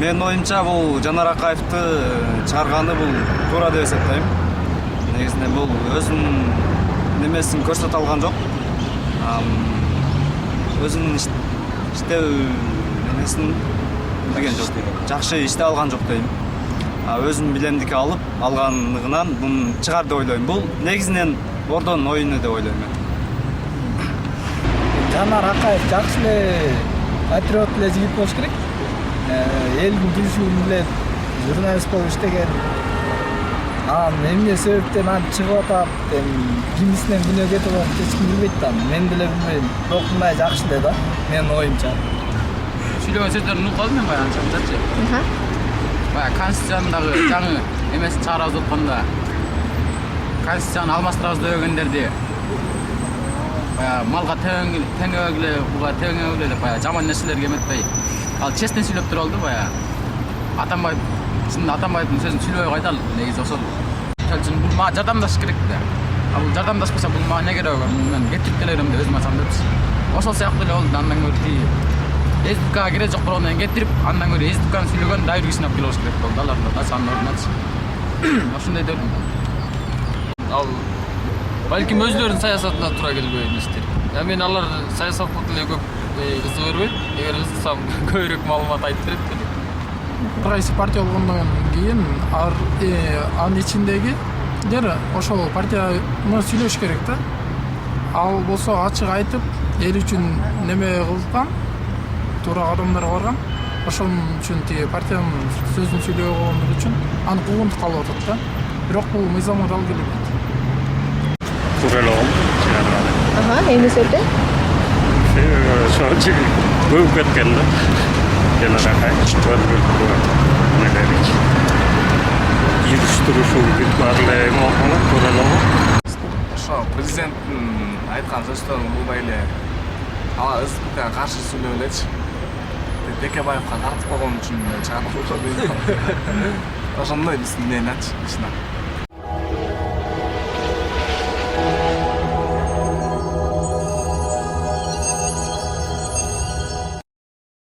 Мен оюмча бул Жанар Акаевди чыгарганы бул туура деп эсептейм. Негизинен бул өзүнүн немесин көрсөтө алган жок. Өзүнүн иштөө немесин билген жок. Жакшы иштеп алган жок дейм. Өзүнүн билемдикке алганлыгынан буну чыгар деп ойлойм. Бул негизинен ордон оюну деп ойлойм мен. Жанар Акаев жакшы эле патриот эле жигит болуш керек. Элдин түзүшүн билет, журналист болуп иштеген. Эмне себептен чыгып атат, кимисинен күнөө кетип атат, эч ким билбейт да. Мен деле билбейм. Бирок мындай жакшы эле да, менин оюмча. Сүйлөгөн сөздөрүн угуп калдым мен баягы анча-мынчачы. Баягы Конституцияндагы жаңы эмесин чыгарабыз атканда Конституцияны алмаштырабыз дегендерди баягы малга теңөөгүлө, буга теңөөгүлө деп баягы жаман нерселерге эметпей, ал честный сүйлөп туруп алды баягы. Атамбаев, чынында Атамбаевдин сөзүн сүйлөбөй кайдалы, негизи ошол. Ошол бул мага жардамдаш керек да. Бул жардамдашпаса бул мага эмне кереги бар? Мен кетип келерим деп өзүм айтсам депчи. Ошол сыяктуу эле болду, андан көрө СДКга кереги жок болгондон кийин кетирип, андан көрө СДКны сүйлөгөн дайыр кишини алып келип алыш керек болду. Алар да санын ордуначы. Ошондой деп. Ал балким өзлөрүнүн саясатына туура келбей эместир. Мен алар саясатка деле көп кызык бербейт. Эгер кызыксам көбүрөөк маалымат айтып берет деле. Кайсы партия болгондон кийин анын ичиндегилер ошол партияны сүйлөш керек да. Ал болсо ачык айтып, эл үчүн неме кылган, туура кадамдар барган. Ошон үчүн тиги партиянын сөзүн сүйлөбөй койгондугу үчүн аны куугунтуп калып атат да. Бирок бул мыйзамга дал келбейт. Tуура эле болду. Эмне себептен? Ошол жигит көбүп кеткен да. Жанар Акаев жүрүш-турушу баары эле туура эле. Ошо президенттин айткан сөздөрүн угбай эле ала СДКга каршы сүйлөп элечи. Текебаевга тартып койгон үчүн чыгарып койду. Ошондой биздин меначы.